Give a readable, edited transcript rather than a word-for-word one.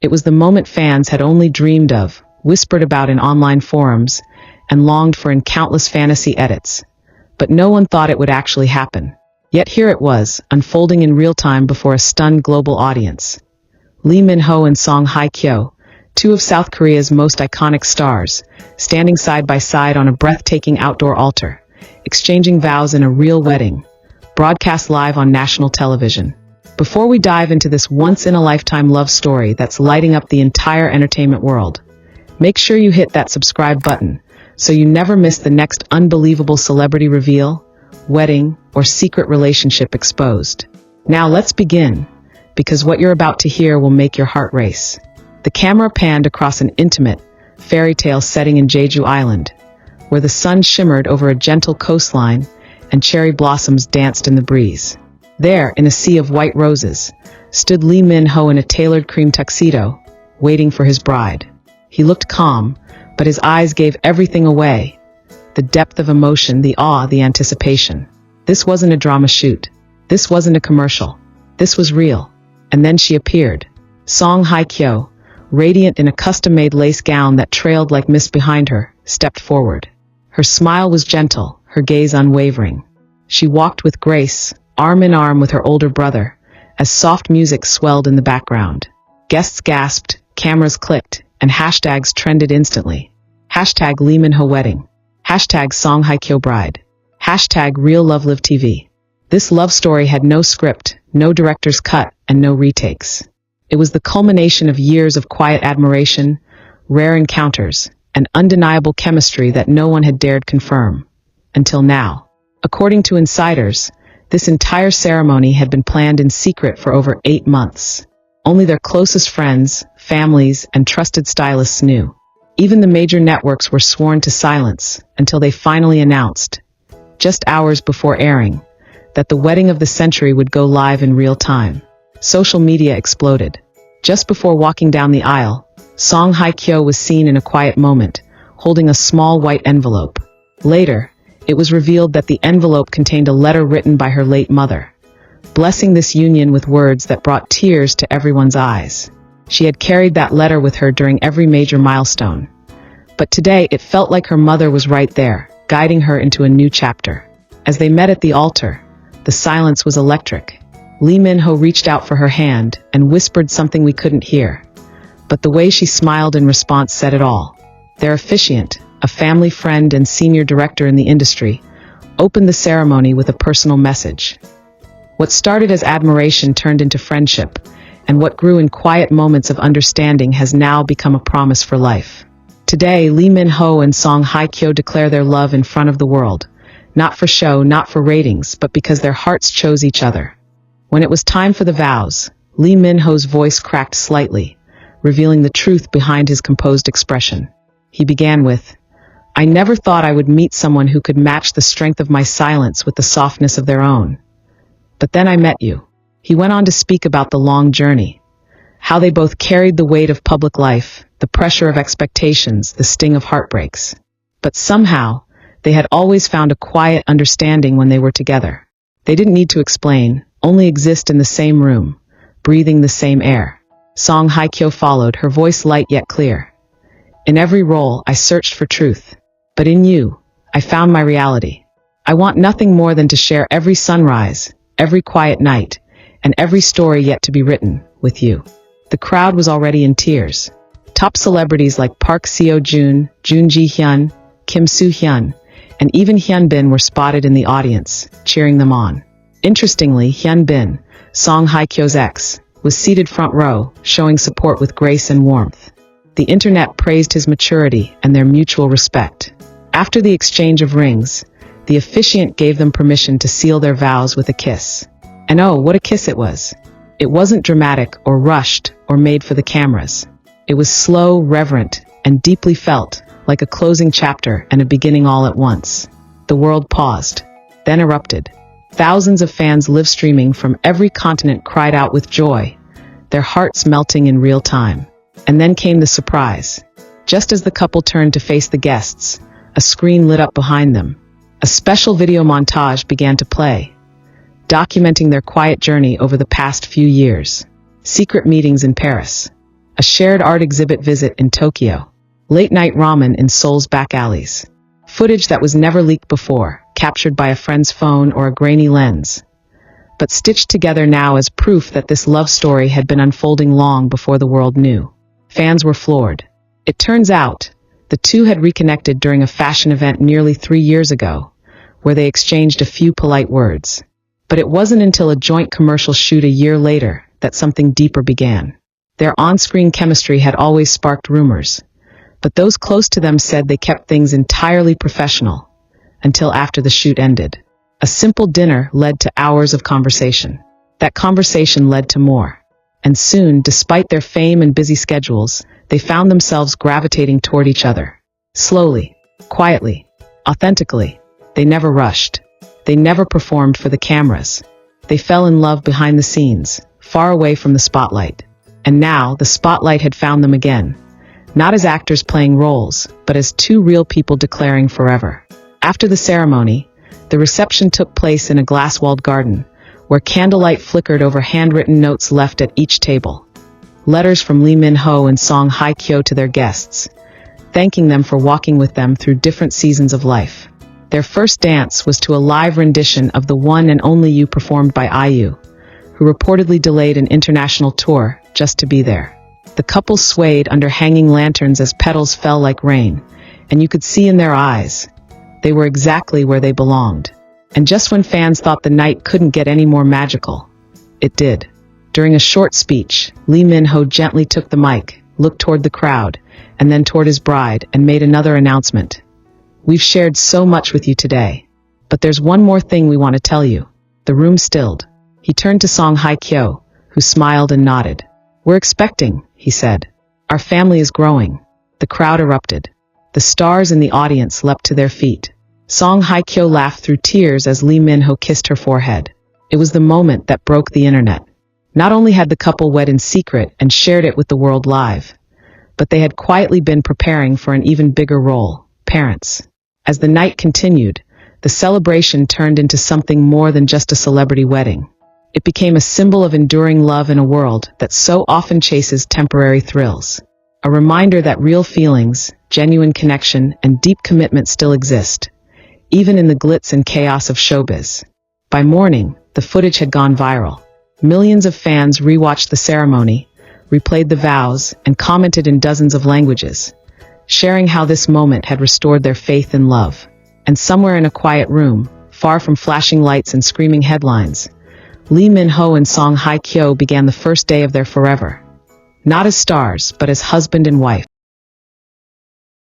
It was the moment fans had only dreamed of, whispered about in online forums, and longed for in countless fantasy edits. But no one thought it would actually happen. Yet here it was, unfolding in real time before a stunned global audience. Min-ho and Song Hye-kyo, two of South Korea's most iconic stars, standing side by side on a breathtaking outdoor altar, exchanging vows in a real wedding, broadcast live on national television. Before we dive into this once-in-a-lifetime love story that's lighting up the entire entertainment world, make sure you hit that subscribe button so you never miss the next unbelievable celebrity reveal, wedding, or secret relationship exposed. Now let's begin, because what you're about to hear will make your heart race. The camera panned across an intimate, fairy tale setting in Jeju Island, where the sun shimmered over a gentle coastline and cherry blossoms danced in the breeze. There, in a sea of white roses, stood Lee Min-ho in a tailored cream tuxedo, waiting for his bride. He looked calm, but his eyes gave everything away. The depth of emotion, the awe, the anticipation. This wasn't a drama shoot. This wasn't a commercial. This was real. And then she appeared. Song Hye-kyo, radiant in a custom-made lace gown that trailed like mist behind her, stepped forward. Her smile was gentle, her gaze unwavering. She walked with grace, arm in arm with her older brother, as soft music swelled in the background. Guests gasped, cameras clicked, and hashtags trended instantly. Hashtag Lee Min-ho wedding. Hashtag Song Hye-kyo bride. Hashtag Real Love Live TV. This love story had no script, no director's cut, and no retakes. It was the culmination of years of quiet admiration, rare encounters, and undeniable chemistry that no one had dared confirm. Until now. According to insiders, this entire ceremony had been planned in secret for over 8 months. Only their closest friends, families, and trusted stylists knew. Even the major networks were sworn to silence until they finally announced, just hours before airing, that the wedding of the century would go live in real time. Social media exploded. Just before walking down the aisle, Song Hye-kyo was seen in a quiet moment, holding a small white envelope. Later, it was revealed that the envelope contained a letter written by her late mother, blessing this union with words that brought tears to everyone's eyes. She had carried that letter with her during every major milestone. But today, it felt like her mother was right there, guiding her into a new chapter. As they met at the altar, the silence was electric. Lee Min-ho reached out for her hand and whispered something we couldn't hear. But the way she smiled in response said it all. Their officiant, a family friend and senior director in the industry, opened the ceremony with a personal message. What started as admiration turned into friendship, and what grew in quiet moments of understanding has now become a promise for life. Today, Lee Min-ho and Song Hye-kyo declare their love in front of the world, not for show, not for ratings, but because their hearts chose each other. When it was time for the vows, Lee Min-ho's voice cracked slightly, revealing the truth behind his composed expression. He began with, "I never thought I would meet someone who could match the strength of my silence with the softness of their own. But then I met you." He went on to speak about the long journey, how they both carried the weight of public life, the pressure of expectations, the sting of heartbreaks. But somehow, they had always found a quiet understanding when they were together. They didn't need to explain, only exist in the same room, breathing the same air. Song Hye-kyo followed, her voice light yet clear. "In every role, I searched for truth. But in you, I found my reality. I want nothing more than to share every sunrise, every quiet night, and every story yet to be written, with you." The crowd was already in tears. Top celebrities like Park Seo-joon, Jun Ji-hyun, Kim Soo-hyun, and even Hyun Bin were spotted in the audience, cheering them on. Interestingly, Hyun Bin, Song Hye-kyo's ex, was seated front row, showing support with grace and warmth. The internet praised his maturity and their mutual respect. After the exchange of rings, the officiant gave them permission to seal their vows with a kiss. And oh, what a kiss it was! It wasn't dramatic or rushed or made for the cameras. It was slow, reverent, and deeply felt, like a closing chapter and a beginning all at once. The world paused, then erupted. Thousands of fans live streaming from every continent cried out with joy, their hearts melting in real time. And then came the surprise. Just as the couple turned to face the guests, a screen lit up behind them. A special video montage began to play, documenting their quiet journey over the past few years. Secret meetings in Paris, a shared art exhibit visit in Tokyo, late-night ramen in Seoul's back alleys. Footage that was never leaked before, captured by a friend's phone or a grainy lens, but stitched together now as proof that this love story had been unfolding long before the world knew. Fans were floored. It turns out, the two had reconnected during a fashion event nearly 3 years ago, where they exchanged a few polite words. But it wasn't until a joint commercial shoot a year later that something deeper began. Their on-screen chemistry had always sparked rumors, but those close to them said they kept things entirely professional, until after the shoot ended. A simple dinner led to hours of conversation. That conversation led to more. And soon, despite their fame and busy schedules, they found themselves gravitating toward each other. Slowly, quietly, authentically. They never rushed. They never performed for the cameras. They fell in love behind the scenes, far away from the spotlight. And now, the spotlight had found them again. Not as actors playing roles, but as two real people declaring forever. After the ceremony, the reception took place in a glass-walled garden, where candlelight flickered over handwritten notes left at each table. Letters from Min-ho and Song Hye-kyo to their guests, thanking them for walking with them through different seasons of life. Their first dance was to a live rendition of The One and Only You performed by IU, who reportedly delayed an international tour just to be there. The couple swayed under hanging lanterns as petals fell like rain, and you could see in their eyes, they were exactly where they belonged. And just when fans thought the night couldn't get any more magical, it did. During a short speech, Lee Min-ho gently took the mic, looked toward the crowd, and then toward his bride, and made another announcement. "We've shared so much with you today, but there's one more thing we want to tell you." The room stilled. He turned to Song Hye-kyo, who smiled and nodded. "We're expecting," he said. "Our family is growing." The crowd erupted. The stars in the audience leapt to their feet. Song Hye-kyo laughed through tears as Lee Min-ho kissed her forehead. It was the moment that broke the internet. Not only had the couple wed in secret and shared it with the world live, but they had quietly been preparing for an even bigger role, parents. As the night continued, the celebration turned into something more than just a celebrity wedding. It became a symbol of enduring love in a world that so often chases temporary thrills. A reminder that real feelings, genuine connection, and deep commitment still exist, even in the glitz and chaos of showbiz. By morning, the footage had gone viral. Millions of fans rewatched the ceremony, replayed the vows, and commented in dozens of languages, sharing how this moment had restored their faith in love. And somewhere in a quiet room, far from flashing lights and screaming headlines, Lee Min-ho and Song Hye-kyo began the first day of their forever. Not as stars, but as husband and wife.